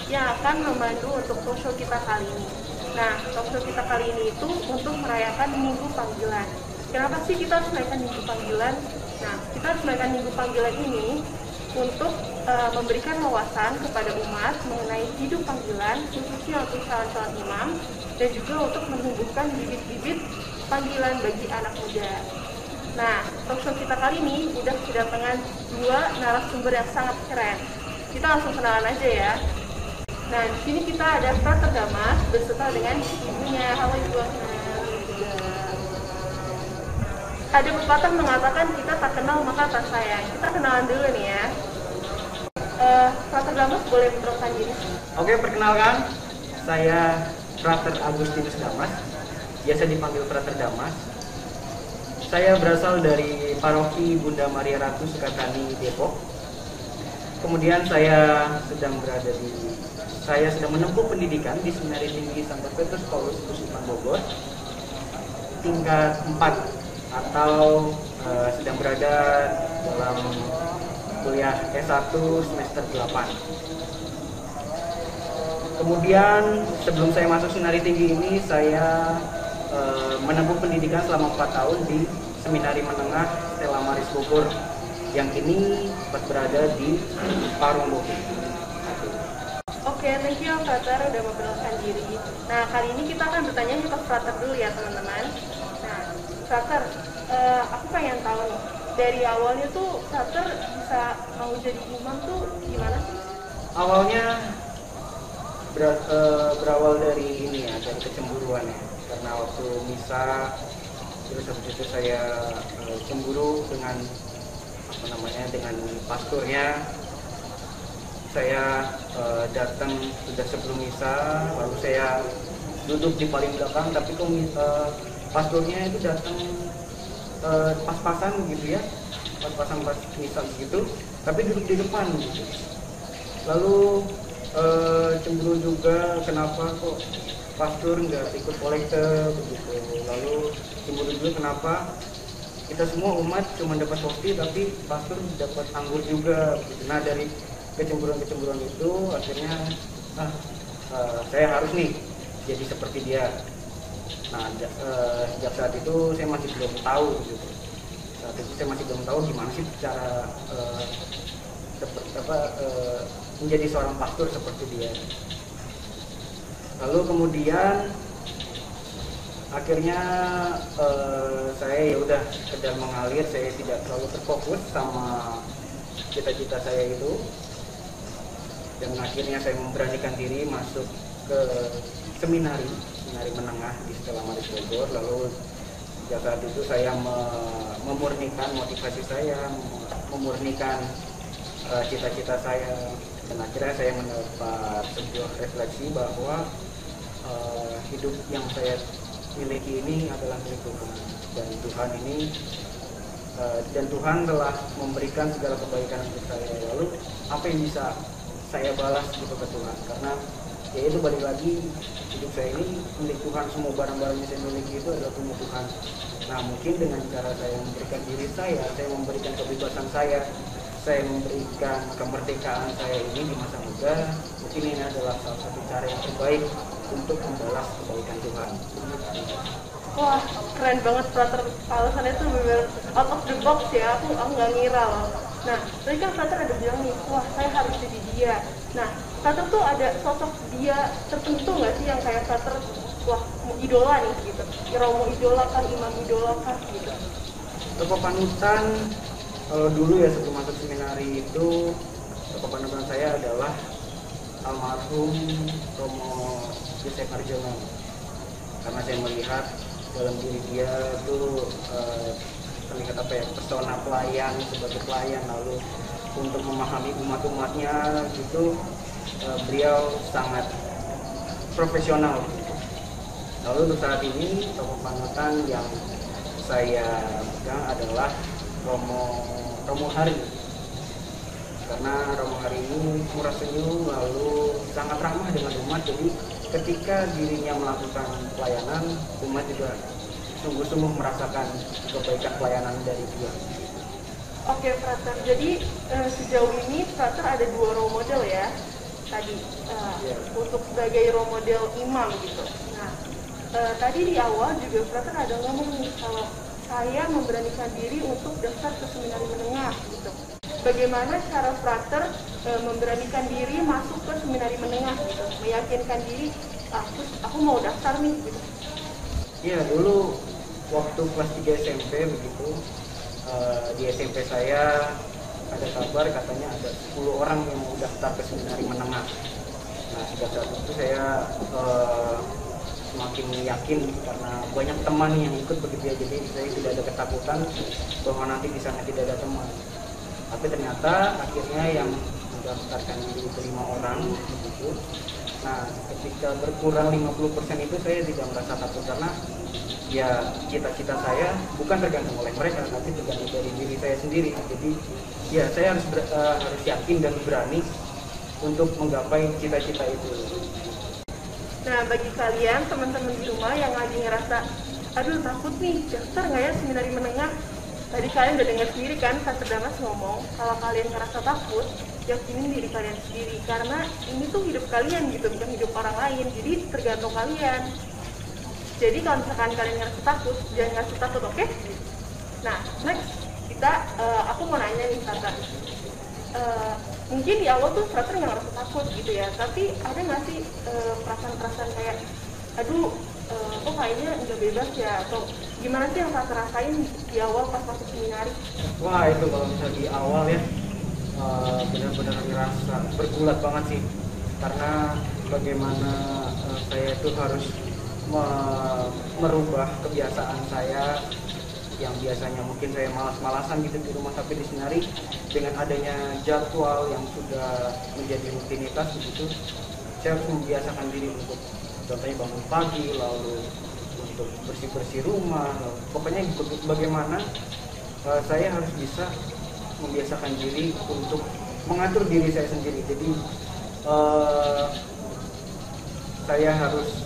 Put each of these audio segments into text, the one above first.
yang akan memandu untuk talkshow kita kali ini. Nah, talkshow kita kali ini itu untuk merayakan Minggu Panggilan. Kenapa sih kita harus merayakan Minggu Panggilan? Nah, kita harus merayakan Minggu Panggilan ini untuk memberikan wawasan kepada umat mengenai hidup panggilan, khususnya untuk calon-calon imam, dan juga untuk menumbuhkan bibit-bibit panggilan bagi anak muda. Nah, talkshow kita kali ini udah kedatangan dua narasumber yang sangat keren. Kita langsung kenalan aja ya. Nah, di sini kita ada Frater Damas beserta dengan ibunya. Halo Ibu. Ada pepatah mengatakan kita tak kenal maka tak sayang. Kita kenalan dulu nih ya. Frater Damas boleh memperkenalkan diri? Oke, perkenalkan, saya Frater Agustinus Damas, biasa dipanggil Frater Damas. Saya berasal dari paroki Bunda Maria Ratu Sukatani, Depok. Kemudian saya sedang menempuh pendidikan di Seminari Tinggi Santo Petrus Paulus Kusutan Bogor, tingkat 4, atau sedang berada dalam kuliah S1 semester 8. Kemudian sebelum saya masuk Seminari Tinggi ini, saya menempuh pendidikan selama 4 tahun di Seminari Menengah Stella Maris Bogor, yang kini berada di Parung Bogor. Oke, thank you Frater udah memperkenalkan diri. Nah, kali ini kita akan bertanya ke Frater dulu ya teman-teman. Nah, Frater, aku pengen tahu nih, dari awalnya tuh Frater bisa mau jadi imam tuh gimana sih? Awalnya berawal dari ini ya, dari kecemburuan ya. Karena waktu misa, terus habis itu saya cemburu dengan dengan pastornya. Saya datang sudah sebelum misa, lalu saya duduk di paling belakang, tapi pastornya itu datang pas-pasan gitu ya, pas-pasan pas misa gitu, tapi duduk di depan gitu. Lalu cemburu juga, kenapa kok pastor nggak ikut kolekte begitu. Lalu cemburu juga kenapa kita semua umat cuma dapat roti tapi pastor dapat anggur juga begitu. Nah, dari kecemburuan itu akhirnya saya harus nih jadi seperti dia. Nah, sejak saat itu saya masih belum tahu gitu. Saat itu saya masih belum tahu gimana sih cara menjadi seorang pastor seperti dia. Lalu kemudian akhirnya saya ya udah sekedar mengalir, saya tidak terlalu terfokus sama cita-cita saya itu. Dan akhirnya saya memberanikan diri masuk ke seminari menengah di Stella Maris Bogor. Lalu sejak saat itu saya memurnikan motivasi saya, memurnikan cita-cita saya, dan akhirnya saya mendapat sebuah refleksi bahwa hidup yang saya miliki ini adalah milik Tuhan, dan Tuhan telah memberikan segala kebaikan untuk saya. Lalu apa yang bisa saya balas gitu ke Tuhan? Karena ya itu balik lagi, hidup saya ini milik Tuhan, semua barang-barang yang saya miliki itu adalah punya Tuhan. Nah, mungkin dengan cara saya memberikan diri saya memberikan kebebasan saya memberikan kemerdekaan saya ini di masa muda, mungkin ini adalah salah satu cara yang terbaik untuk membalas kebaikan Tuhan. Wah, keren banget Frater, alasannya tuh bener out of the box ya, aku nggak ngira loh. Nah, tadi kan Frater ada bilang nih, wah saya harus jadi dia. Nah, Frater tuh ada sosok dia tertentu nggak sih yang kayak Frater, wah idola nih gitu, mau idolakan, imam idolakan gitu? Tokoh panutan, kalau dulu ya sebelum masuk seminari itu, tokoh panutan saya adalah almarhum Romo Yosef Arjono. Karena saya melihat dalam diri dia itu terlihat pesona pelayan, sebagai pelayan, lalu untuk memahami umat-umatnya gitu, beliau sangat profesional. Lalu untuk saat ini tokoh panutan yang saya pegang adalah Romo Hari. Karena Romo Hari ini murah senyum, lalu sangat ramah dengan umat. Jadi ketika dirinya melakukan pelayanan, umat juga sungguh-sungguh merasakan kebaikan pelayanan dari dia. Oke Frater, jadi sejauh ini Frater ada 2 role model ya. tadi untuk sebagai role model imam gitu. Nah, tadi di awal juga Frater ada ngomong nih kalau saya memberanikan diri untuk daftar ke seminari menengah gitu. Bagaimana cara Frater memberanikan diri masuk ke seminari menengah gitu, meyakinkan diri aku mau daftar nih gitu. Iya, dulu waktu kelas 3 SMP begitu, di SMP saya ada kabar katanya ada 10 orang yang mau daftar ke seminari menengah. Nah, sejak saat itu saya semakin yakin karena banyak teman yang ikut begitu ya, jadi saya tidak ada ketakutan bahwa nanti di sana tidak ada teman. Tapi ternyata akhirnya yang mendaftarkan diri itu 5 orang begitu. Nah, ketika berkurang 50% itu saya tidak merasa takut karena ya cita-cita saya bukan tergantung oleh mereka, tapi tergantung dari diri saya sendiri. Jadi ya saya harus yakin dan berani untuk menggapai cita-cita itu. Nah, bagi kalian teman-teman di rumah yang lagi ngerasa aduh takut nih daftar nggak ya seminari menengah, tadi kalian udah dengar sendiri kan Frater Damas ngomong kalau kalian ngerasa takut, yakinin diri kalian sendiri karena ini tuh hidup kalian gitu, bukan hidup orang lain, jadi tergantung kalian. Jadi kalau misalkan kalian ngerasa takut, jangan ngerasa takut, oke? Nah, next aku mau nanya nih Frater. Mungkin di awal tuh Frater nggak ngerasa takut gitu ya, tapi ada nggak sih perasaan-perasaan kayak, aduh, kok kayaknya nggak bebas ya, atau gimana sih yang Frater rasain di awal pas masuk seminari? Wah, itu kalau misalnya di awal ya benar-benar ngerasa bergulat banget sih, karena bagaimana saya tuh harus merubah kebiasaan saya yang biasanya mungkin saya malas-malasan gitu di rumah, tapi di seminari dengan adanya jadwal yang sudah menjadi rutinitas begitu, saya harus membiasakan diri untuk contohnya bangun pagi, lalu untuk bersih-bersih rumah, pokoknya bagaimana saya harus bisa membiasakan diri untuk mengatur diri saya sendiri. Jadi saya harus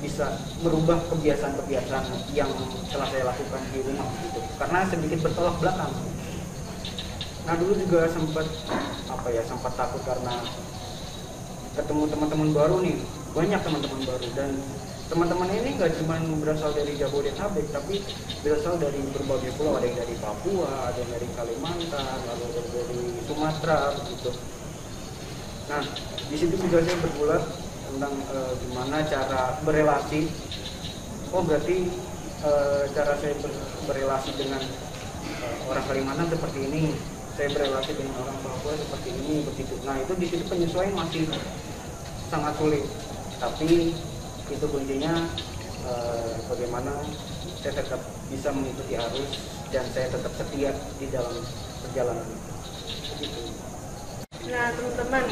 bisa merubah kebiasaan-kebiasaan yang telah saya lakukan di rumah gitu, karena sedikit bertolak belakang. Nah, dulu juga sempat takut karena ketemu teman-teman baru nih, banyak teman-teman baru, dan teman-teman ini nggak cuma berasal dari Jabodetabek, tapi berasal dari berbagai pulau, ada yang dari Papua, ada yang dari Kalimantan, lalu dari Sumatera begitu. Nah, di situ juga saya bergulat tentang gimana cara berelasi. Oh, berarti cara saya berelasi dengan orang Kalimantan seperti ini, saya berelasi dengan orang Papua seperti ini begitu. Nah, itu di situ penyesuaian masih sangat sulit, tapi itu kuncinya bagaimana saya tetap bisa mengikuti arus dan saya tetap setia di dalam perjalanan begitu. Nah, teman-teman,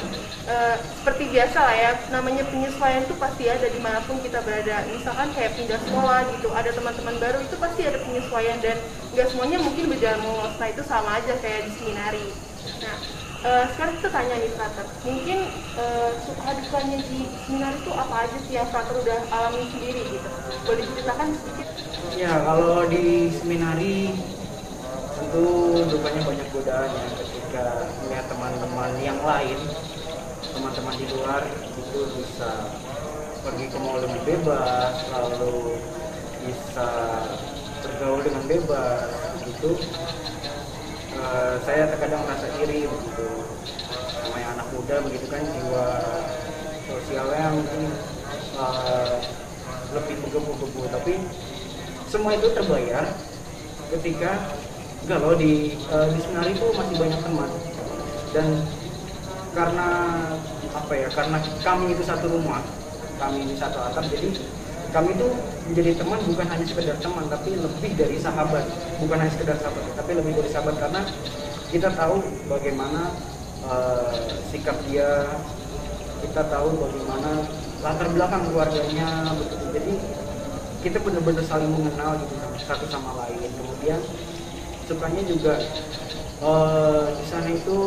seperti biasa lah ya, namanya penyesuaian itu pasti ada dimanapun kita berada. Misalkan kayak pindah sekolah gitu, ada teman-teman baru, itu pasti ada penyesuaian dan nggak semuanya mungkin berjalan mulus. Nah, itu sama aja kayak di seminari. Nah, sekarang kita tanya nih Frater, mungkin suka dukanya di seminari itu apa aja sih yang Frater udah alami sendiri gitu? Boleh diceritakan sedikit? Ya, kalau di seminari tentu dukanya banyak godaan ya, ketika melihat teman-teman yang lain, teman-teman di luar itu bisa pergi ke mall dengan bebas, lalu bisa bergaul dengan bebas gitu. Saya terkadang merasa iri begitu, namanya anak muda begitu kan, jiwa sosialnya mungkin lebih menggebu-gebu, tapi semua itu terbayar ketika kalau di seminari itu masih banyak teman, dan karena karena kami itu satu rumah, kami ini satu atap, jadi kami itu menjadi teman bukan hanya sekedar teman, tapi lebih dari sahabat. Bukan hanya sekedar sahabat, tapi lebih dari sahabat, karena kita tahu bagaimana sikap dia, kita tahu bagaimana latar belakang keluarganya begitu. Jadi kita benar-benar saling mengenal gitu satu sama lain. Kemudian sukanya juga di sana itu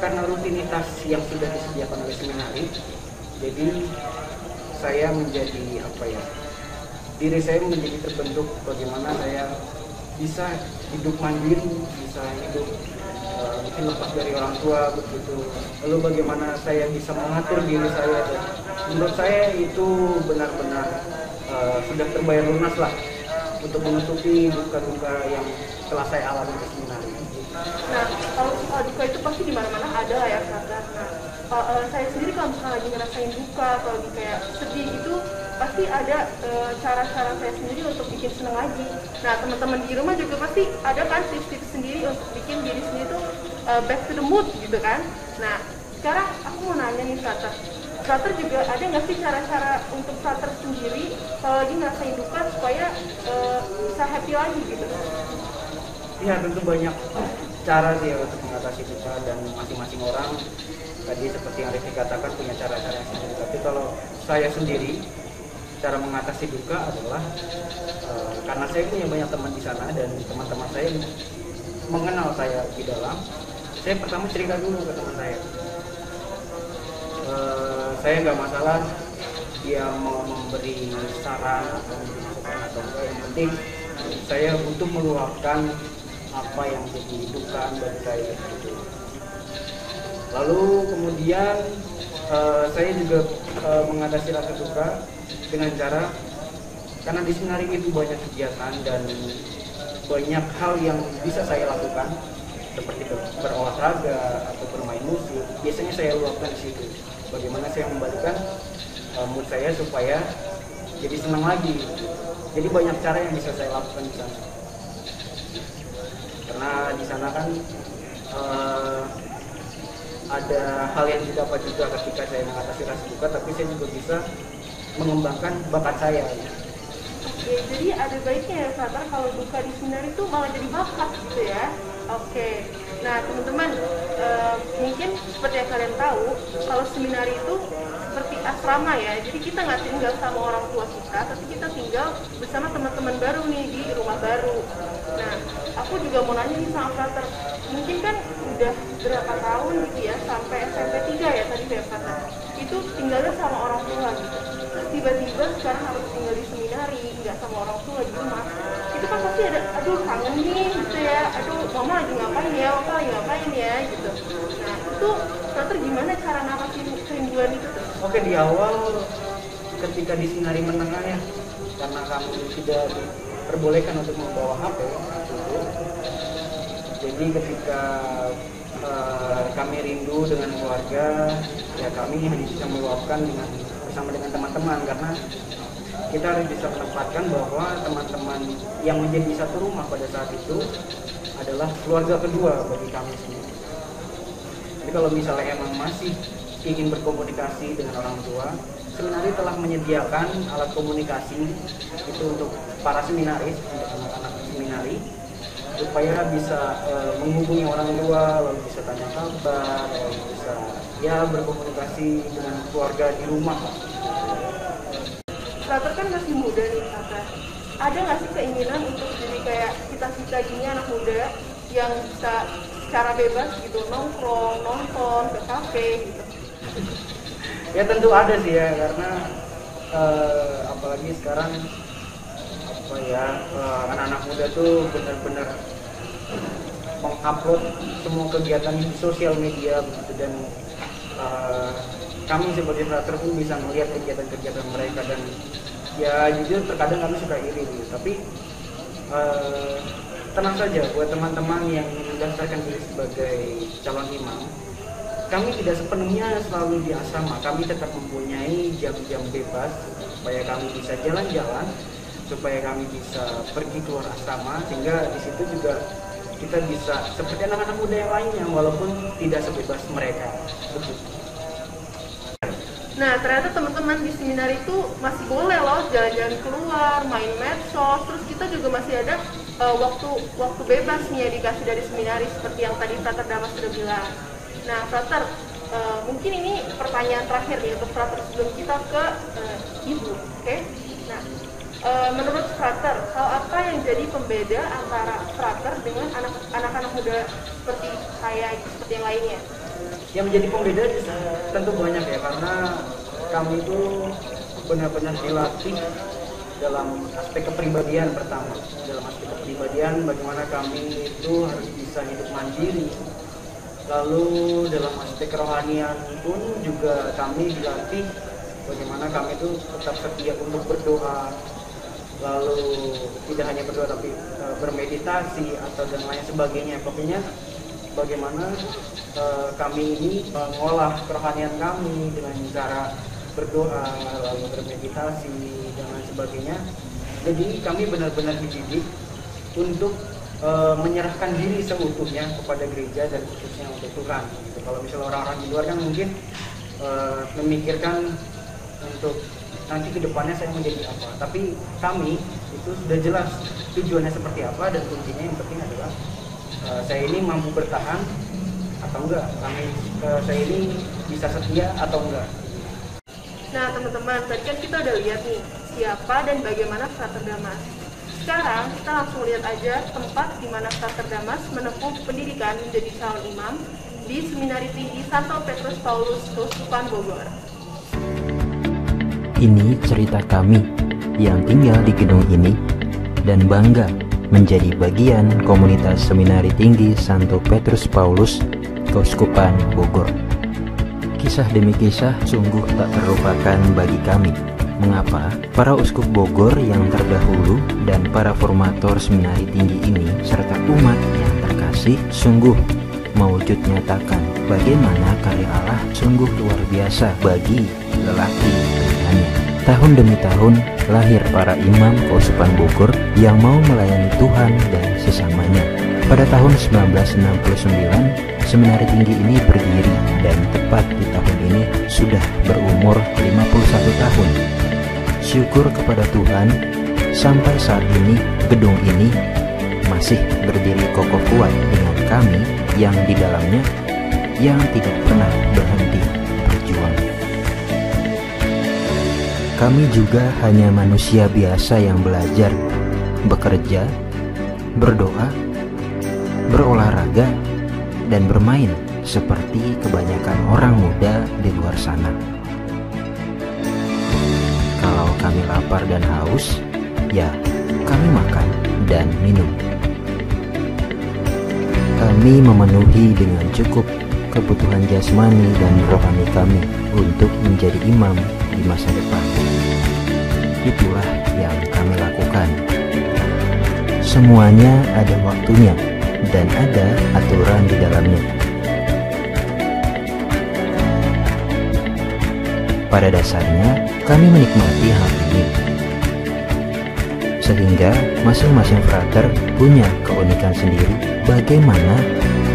karena rutinitas yang sudah disediakan oleh seminari, jadi saya menjadi diri saya menjadi terbentuk bagaimana saya bisa hidup mandiri, bisa hidup mungkin lepas dari orang tua begitu. Lalu bagaimana saya bisa mengatur diri saya, dan menurut saya itu benar-benar sudah terbayar lunas lah untuk menutupi duka-duka yang telah saya alami di seminar ini. Nah, kalau soal duka itu pasti di mana-mana ada lah ya, Frater. Nah, saya sendiri kalau misalnya lagi ngerasain duka atau lagi kayak sedih itu pasti ada cara-cara saya sendiri untuk bikin seneng lagi. Nah, teman-teman di rumah juga pasti ada kan tips-tips sendiri untuk bikin diri sendiri tuh back to the mood gitu kan. Nah, sekarang aku mau nanya nih Frater. Frater juga ada nggak sih cara-cara untuk Frater sendiri kalau lagi ngerasain duka supaya bisa happy lagi gitu? Ya, tentu banyak cara sih ya untuk mengatasi duka, dan masing-masing orang tadi seperti yang Rifki katakan punya cara-cara yang sendiri. Tapi kalau saya sendiri, cara mengatasi duka adalah karena saya punya banyak teman di sana dan teman-teman saya mengenal saya di dalam, saya pertama cerita dulu ke teman saya. Saya nggak masalah dia mau memberi saran atau masukan atau enggak, yang penting saya untuk meluapkan apa yang jadi duka dari saya gitu. Lalu kemudian saya juga mengatasi rasa duka dengan cara, karena di seminar itu banyak kegiatan dan banyak hal yang bisa saya lakukan seperti berolahraga atau bermain musik. Biasanya saya luapkan di situ. Bagaimana saya membalikan mood saya supaya jadi senang lagi. Jadi banyak cara yang bisa saya lakukan di sana. Karena di sana kan ada hal yang didapat juga ketika saya mengatasi rasa duka, tapi saya juga bisa mengembangkan bakat saya. Oke, jadi ada baiknya ya Frater kalau duka di seminar itu malah jadi bakat gitu ya. Oke, nah teman-teman, mungkin seperti yang kalian tahu, kalau seminar itu seperti asrama ya. Jadi kita nggak tinggal sama orang tua kita, tapi kita tinggal bersama teman-teman baru nih di rumah baru. Nah, aku juga mau nanya nih sama Frater, mungkin kan udah berapa tahun gitu ya, sampai SMP 3 ya tadi ya Frater, itu tinggalnya sama orang tua gitu. Terus tiba-tiba sekarang harus tinggal di seminari, nggak sama orang tua di rumah. Itu kan pasti ada, aduh kangen nih gitu ya, aduh mama lagi ngapain ya, papa lagi ngapain ya gitu. Nah itu Frater gimana cara ngatasin kerinduan itu tuh? Oke, di awal ketika di seminari menengah ya, karena kami tidak diperbolehkan untuk membawa HP gitu. Jadi ketika kami rindu dengan keluarga, ya kami hanya bisa meluapkan bersama dengan teman-teman, karena kita harus bisa menempatkan bahwa teman-teman yang menjadi satu rumah pada saat itu adalah keluarga kedua bagi kami sendiri. Jadi kalau misalnya emang masih ingin berkomunikasi dengan orang tua, seminari telah menyediakan alat komunikasi itu untuk para seminaris, untuk anak-anak seminari, supaya bisa menghubungi orang tua, lalu bisa tanya kabar, lalu bisa ya berkomunikasi dengan keluarga di rumah. Frater kan masih muda nih Frater, ada nggak sih keinginan untuk jadi kayak kita gini anak muda yang bisa secara bebas gitu nongkrong, nonton, ke kafe gitu? Ya tentu ada sih ya, karena apalagi sekarang anak-anak muda tuh benar-benar mengupload semua kegiatan di sosial media begitu, dan kami sebagai Frater pun bisa melihat kegiatan-kegiatan mereka, dan ya jujur terkadang kami suka iri gitu. Tapi tenang saja buat teman-teman yang ingin mendaftarkan diri sebagai calon imam, kami tidak sepenuhnya selalu di asrama. Kami tetap mempunyai jam-jam bebas supaya kami bisa jalan-jalan, supaya kami bisa pergi keluar asrama, sehingga di situ juga kita bisa seperti anak-anak muda yang lainnya walaupun tidak sebebas mereka. Betul. Nah ternyata teman-teman di seminar itu masih boleh loh jalan-jalan keluar, main medsos, terus kita juga masih ada waktu bebas nih ya dikasih dari seminaris seperti yang tadi Frater Damas sudah bilang. Nah Frater, mungkin ini pertanyaan terakhir nih untuk Frater sebelum kita ke Ibu, oke? Nah menurut Frater, hal apa yang jadi pembeda antara Frater dengan anak-anak muda seperti saya, seperti yang lainnya? Yang menjadi pembeda tentu banyak ya, karena kami itu benar-benar dilatih dalam aspek kepribadian. Pertama, dalam aspek kepribadian bagaimana kami itu harus bisa hidup mandiri, Lalu dalam aspek kerohanian pun juga kami dilatih bagaimana kami itu tetap setia untuk berdoa, lalu tidak hanya berdoa tapi bermeditasi atau dan lain sebagainya. Pokoknya bagaimana kami ini mengolah kerohanian kami dengan cara berdoa, lalu bermeditasi dan lain sebagainya. Jadi kami benar-benar dididik untuk menyerahkan diri seutuhnya kepada gereja dan khususnya untuk Tuhan. Gitu. Kalau misalnya orang-orang di luar kan mungkin memikirkan untuk nanti kedepannya saya menjadi apa. Tapi kami itu sudah jelas tujuannya seperti apa, dan kuncinya yang penting adalah saya ini mampu bertahan atau enggak, saya ini bisa setia atau enggak. Nah teman-teman, tadi kan kita udah lihat nih siapa dan bagaimana Frater Damas. Sekarang kita langsung lihat aja tempat di mana Frater Damas menempuh pendidikan menjadi calon imam di Seminari Tinggi Santo Petrus Paulus, Keuskupan Bogor. Ini cerita kami yang tinggal di gedung ini dan bangga menjadi bagian komunitas Seminari Tinggi Santo Petrus Paulus, Keuskupan Bogor. Kisah demi kisah sungguh tak terlupakan bagi kami. Mengapa para uskup Bogor yang terdahulu dan para formator Seminari Tinggi ini serta umat yang terkasih sungguh mewujud nyatakan bagaimana karya Allah sungguh luar biasa bagi lelaki pilihannya. Tahun demi tahun lahir para imam Keuskupan Bogor yang mau melayani Tuhan dan sesamanya. Pada tahun 1969 Seminari Tinggi ini berdiri dan tepat di tahun ini sudah berumur 51 tahun. Syukur kepada Tuhan, sampai saat ini gedung ini masih berdiri kokoh kuat dengan kami yang di dalamnya yang tidak pernah berhenti berjuang. Kami juga hanya manusia biasa yang belajar, bekerja, berdoa, berolahraga, dan bermain seperti kebanyakan orang muda di luar sana. Kalau kami lapar dan haus, ya kami makan dan minum. Kami memenuhi dengan cukup kebutuhan jasmani dan rohani kami untuk menjadi imam di masa depan. Itulah yang kami lakukan. Semuanya ada waktunya dan ada aturan di dalamnya. Pada dasarnya, kami menikmati hal ini. Sehingga masing-masing frater punya keunikan sendiri bagaimana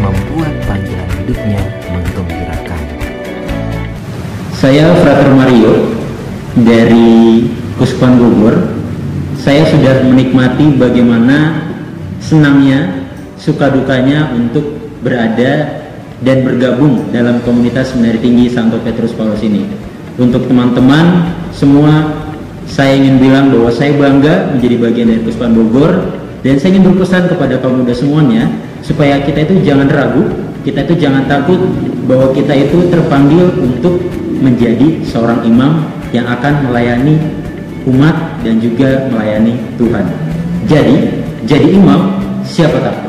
membuat panggilan hidupnya menggembirakan. Saya Frater Mario dari Keuskupan Bogor. Saya sudah menikmati bagaimana senangnya, suka dukanya untuk berada dan bergabung dalam komunitas Seminari Tinggi Santo Petrus Paulus ini. Untuk teman-teman semua, saya ingin bilang bahwa saya bangga menjadi bagian dari Keuskupan Bogor, dan saya ingin berpesan kepada kaum muda semuanya supaya kita itu jangan ragu, kita itu jangan takut bahwa kita itu terpanggil untuk menjadi seorang imam yang akan melayani umat dan juga melayani Tuhan. Jadi imam, siapa takut?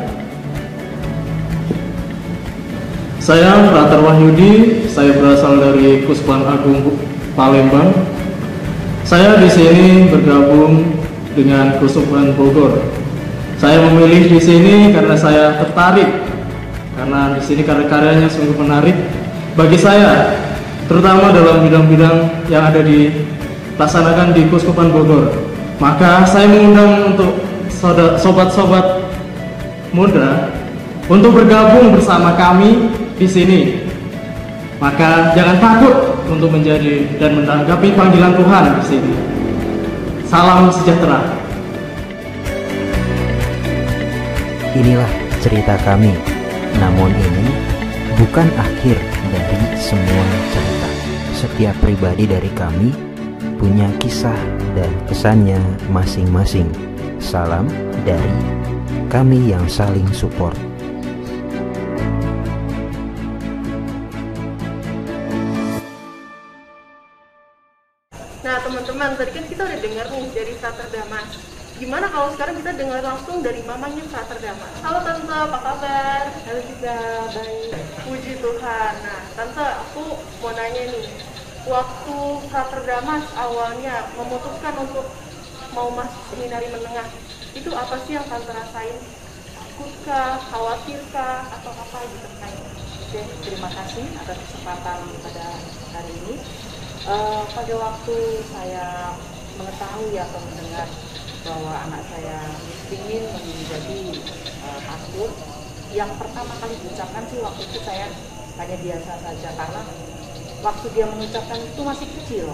Saya Frater Wahyudi, saya berasal dari Keuskupan Agung Palembang. Saya di sini bergabung dengan Keuskupan Bogor. Saya memilih di sini karena saya tertarik, karena di sini karya-karyanya sungguh menarik bagi saya, terutama dalam bidang-bidang yang ada dilaksanakan di Keuskupan Bogor. Maka saya mengundang untuk sobat-sobat muda untuk bergabung bersama kami di sini. Maka jangan takut untuk menjadi dan menanggapi panggilan Tuhan di sini. Salam sejahtera. Inilah cerita kami, namun ini bukan akhir dari semua cerita. Setiap pribadi dari kami punya kisah dan pesannya masing-masing. Salam dari kami yang saling support. Nah teman-teman, tadi kan kita udah dengar nih dari Frater Damas gimana kalau sekarang kita dengar langsung dari mamanya Frater Damas. Halo Tante, apa kabar? Halo juga, baik. Puji Tuhan. Nah, Tante, aku mau nanya nih, waktu Frater Damas awalnya memutuskan untuk mau masuk seminari menengah, itu apa sih yang Tante rasain? Takutkah, khawatirkah, atau apa gitu kayaknya? Oke, terima kasih atas kesempatan pada hari ini. Pada waktu saya mengetahui atau mendengar bahwa anak saya ingin menjadi pastor, yang pertama kali diucapkan sih waktu itu saya hanya biasa saja, karena waktu dia mengucapkan itu masih kecil.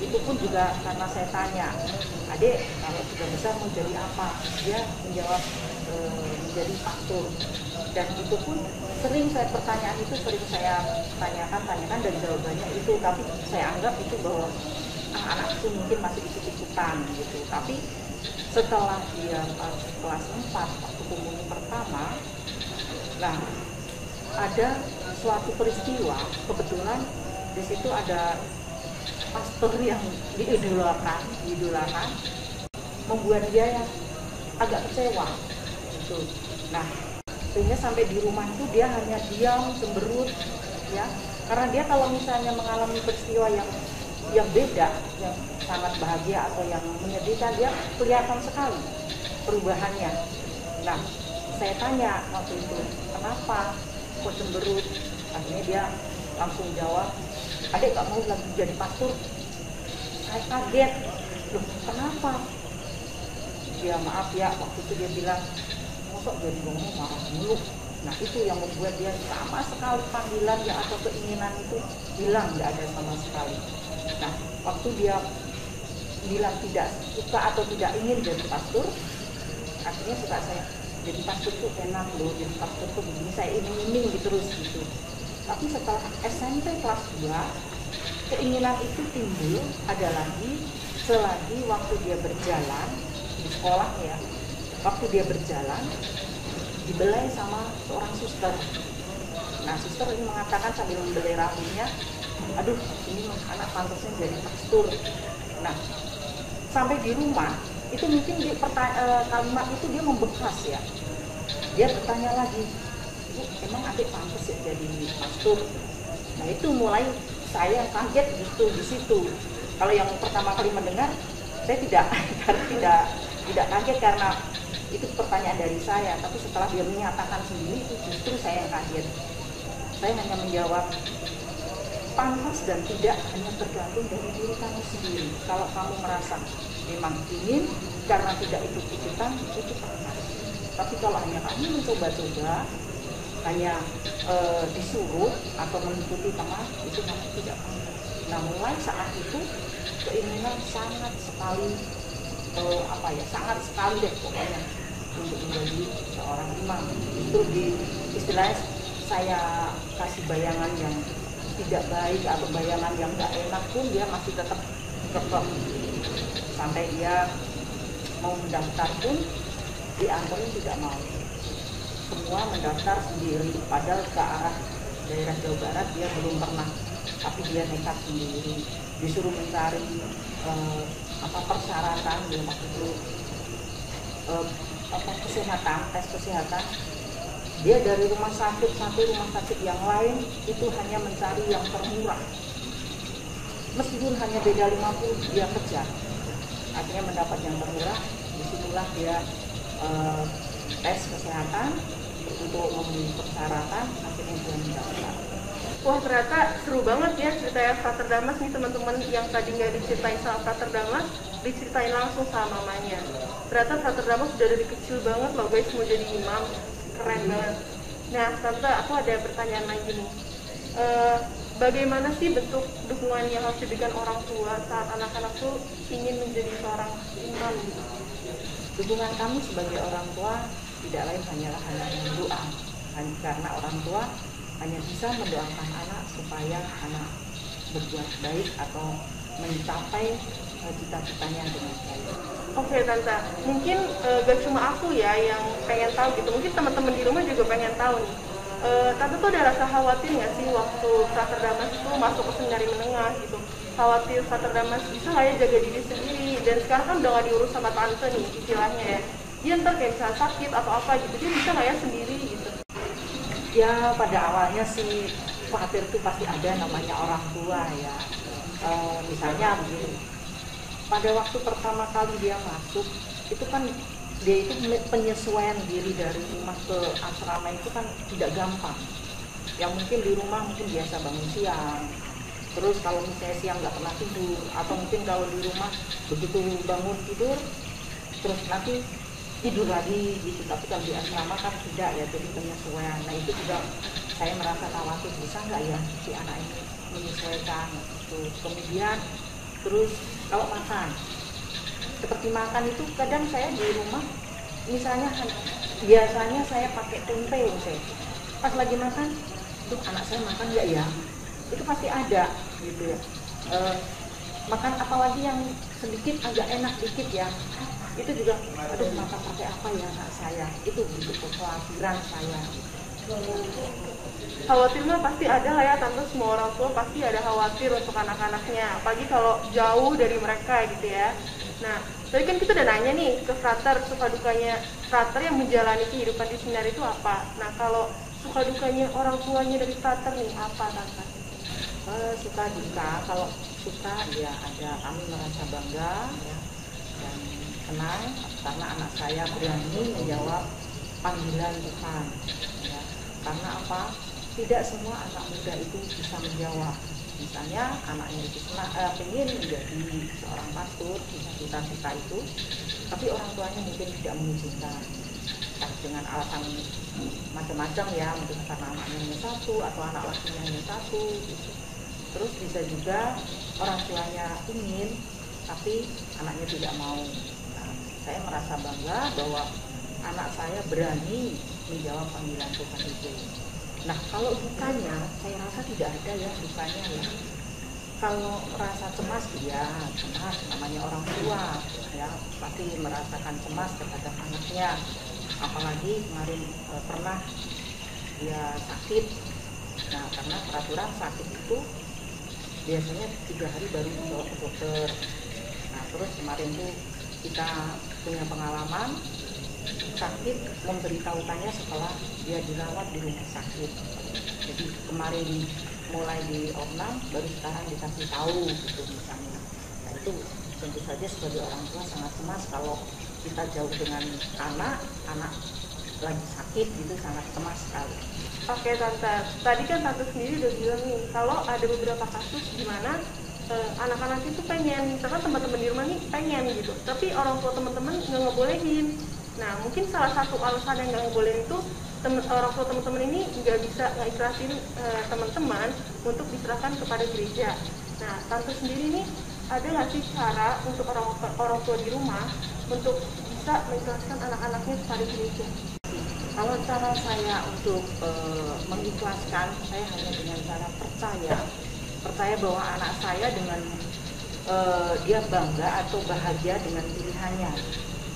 Itu pun juga karena saya tanya, adik kalau sudah besar mau jadi apa? Dia menjawab menjadi pastor. Dan itu pun sering saya pertanyaan itu sering saya tanyakan dan jawabannya itu, tapi saya anggap itu bahwa anak itu mungkin masih ikut-ikutan gitu. Tapi setelah dia pas kelas 4 waktu komunitas pertama, nah ada suatu peristiwa, kebetulan di situ ada pastor yang diidolakan, membuat dia yang agak kecewa gitu. Nah, sehingga sampai di rumah itu dia hanya diam, cemberut, ya, karena dia kalau misalnya mengalami peristiwa yang beda, yang sangat bahagia atau yang menyedihkan, dia kelihatan sekali perubahannya. Nah, saya tanya waktu itu, kenapa kok cemberut? Akhirnya dia langsung jawab, adik gak mau lagi jadi pastor. Saya kaget, loh kenapa? Ya maaf ya, waktu itu dia bilang, masa jadi ngomong marah mulu. Nah itu yang membuat dia sama sekali panggilan ya atau keinginan itu hilang, nggak ada sama sekali. Nah waktu dia bilang tidak suka atau tidak ingin jadi pastor, akhirnya suka saya, jadi pastor tuh enak loh, jadi pastor tuh begini, saya iming-iming terus gitu. Tapi setelah SMP kelas 2, keinginan itu timbul ada lagi selagi waktu dia berjalan di sekolah ya. Waktu dia berjalan dibelai sama seorang suster. Nah suster ini mengatakan sambil membelai rambutnya, aduh ini anak pantasnya jadi pastor. Nah sampai di rumah itu mungkin kalimat itu dia membekas ya. Dia bertanya lagi, Bu, emang adik pantas ya jadi pastor? Nah itu mulai saya kaget gitu di situ. Kalau yang pertama kali mendengar saya tidak kaget karena itu pertanyaan dari saya, tapi setelah dia menyatakan sendiri itu justru saya yang kaget. Saya hanya menjawab, pantas dan tidak hanya tergantung dari diri kamu sendiri. Kalau kamu merasa memang ingin karena tidak ikut-ikutan, itu pantas. Tapi kalau hanya kamu mencoba-coba, hanya disuruh atau mengikuti teman, itu kamu tidak pantas. Nah mulai saat itu keinginan sangat sekali sangat sekali deh pokoknya untuk menjadi seorang imam. Itu istilahnya saya kasih bayangan yang tidak baik atau bayangan yang gak enak pun dia masih tetap kekeh. Sampai dia mau mendaftar pun diantarin tidak mau. Semua mendaftar sendiri, padahal ke arah daerah Jawa Barat dia belum pernah, tapi dia nekat sendiri. Disuruh mencari persyaratan dia waktu itu kesehatan, tes kesehatan. Dia dari rumah sakit satu rumah sakit yang lain itu hanya mencari yang termurah. Meskipun hanya beda 50 dia kejar. Akhirnya mendapat yang termurah. Disitulah dia tes kesehatan untuk memenuhi persyaratan, akhirnya dia mendaftar. Wah ternyata seru banget ya ceritanya Frater Damas nih teman-teman, yang tadi nggak diceritain sama Frater Damas, diceritain langsung sama mamanya. Ternyata Frater Damas sudah dari kecil banget loh guys mau jadi imam, keren banget. Nah Tante, aku ada pertanyaan lagi nih. Bagaimana sih bentuk dukungan yang harus diberikan orang tua saat anak-anak tuh ingin menjadi seorang imam gitu? Dukungan kami sebagai orang tua tidak lain hanyalah dengan doa, karena orang tua hanya bisa mendoakan anak supaya anak berbuat baik atau mencapai cita-citanya dengan baik. Oke Tante, mungkin gak cuma aku ya yang pengen tahu gitu, mungkin teman-teman di rumah juga pengen tahu nih. Tante tuh ada rasa khawatir nggak sih waktu Frater Damas itu masuk ke seminari menengah gitu? Khawatir Frater Damas bisa nggak ya jaga diri sendiri dan sekarang kan udah gak diurus sama tante nih istilahnya ya. Dia ntar kayak misalnya sakit atau apa gitu, dia bisa nggak ya sendiri gitu? Ya pada awalnya sih khawatir tuh pasti ada namanya orang tua ya. Misalnya begini, pada waktu pertama kali dia masuk itu kan dia itu penyesuaian diri dari rumah ke asrama itu kan tidak gampang. Yang mungkin di rumah mungkin biasa bangun siang, terus kalau misalnya siang nggak pernah tidur, atau mungkin kalau di rumah begitu bangun tidur terus nanti tidur lagi gitu. Tapi kalau di asrama kan tidak ya, jadi penyesuaian. Nah itu juga saya merasa khawatir, bisa nggak ya si anak ini menyesuaikan gitu. Kemudian terus kalau makan, seperti makan itu kadang saya di rumah misalnya biasanya saya pakai tempe misalnya, pas lagi makan tuh anak saya makan nggak ya, itu pasti ada gitu ya. Makan apalagi yang sedikit agak enak dikit ya, itu juga aduh makan pakai apa ya anak saya, itu gitu kekhawatiran saya. Khawatir mah pasti ada lah ya tante, semua orang tua pasti ada khawatir untuk anak-anaknya, apalagi kalau jauh dari mereka gitu ya. Nah, tadi kan kita udah nanya nih ke frater, suka dukanya frater yang menjalani kehidupan di seminar itu apa. Nah, kalau suka dukanya orang tuanya dari frater nih apa tante? Suka duka, kalau suka ya ada, kami merasa bangga ya, dan senang karena anak saya berani menjawab panggilan Tuhan ya. Karena apa? Tidak semua anak muda itu bisa menjawab. Misalnya anaknya itu pengen menjadi seorang pastor, bisa cita-cita itu, tapi orang tuanya mungkin tidak mengizinkan dengan alasan macam-macam ya, mungkin karena anaknya hanya satu atau anak lakinya hanya satu gitu. Terus bisa juga orang tuanya ingin tapi anaknya tidak mau. Nah, saya merasa bangga bahwa anak saya berani menjawab panggilan Tuhan itu. Nah, kalau dukanya, saya rasa tidak ada ya dukanya ya. Kalau rasa cemas, ya cemas, namanya orang tua ya, pasti merasakan cemas terhadap anaknya. Apalagi kemarin pernah dia sakit. Nah, karena peraturan sakit itu biasanya 3 hari baru dibawa ke dokter. Nah, terus kemarin tuh kita punya pengalaman sakit, memberitahukannya setelah dia dirawat di rumah sakit. Jadi kemarin mulai di opnam, baru sekarang dikasih tahu gitu misalnya. Nah itu tentu saja sebagai orang tua sangat cemas kalau kita jauh dengan anak lagi sakit gitu, sangat cemas sekali. Oke tante, tadi kan tante sendiri udah bilang nih kalau ada beberapa kasus di mana anak-anak itu pengen, misalkan teman-teman di rumah nih pengen gitu, tapi orang tua teman-teman nggak ngebolehin. Nah, mungkin salah satu alasan yang nggak ngebolehin itu orang tua teman-teman ini nggak bisa ngikhlasin teman-teman untuk diserahkan kepada gereja. Nah, tante sendiri nih ada nggak sih cara untuk orang tua di rumah untuk bisa mengikhlaskan anak-anaknya kepada gereja? Kalau cara saya untuk mengikhlaskan, saya hanya dengan cara percaya bahwa anak saya dengan dia bangga atau bahagia dengan pilihannya.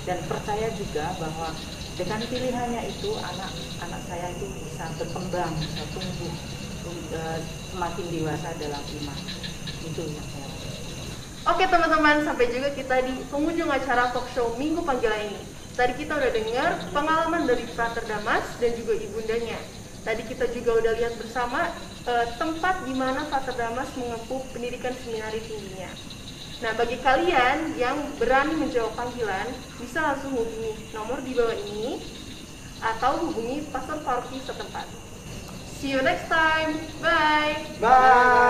Dan percaya juga bahwa dengan pilihannya itu anak saya itu bisa berkembang, bisa tumbuh, semakin dewasa dalam iman. Itu yang saya lakukan. Oke teman-teman, sampai juga kita di penghujung acara talk show Minggu Panggilan ini. Tadi kita udah dengar pengalaman dari Frater Damas dan juga ibundanya. Tadi kita juga udah lihat bersama tempat di mana Frater Damas menempuh pendidikan seminari tingginya. Nah, bagi kalian yang berani menjawab panggilan, bisa langsung hubungi nomor di bawah ini atau hubungi Pastor Farki setempat. See you next time. Bye. Bye.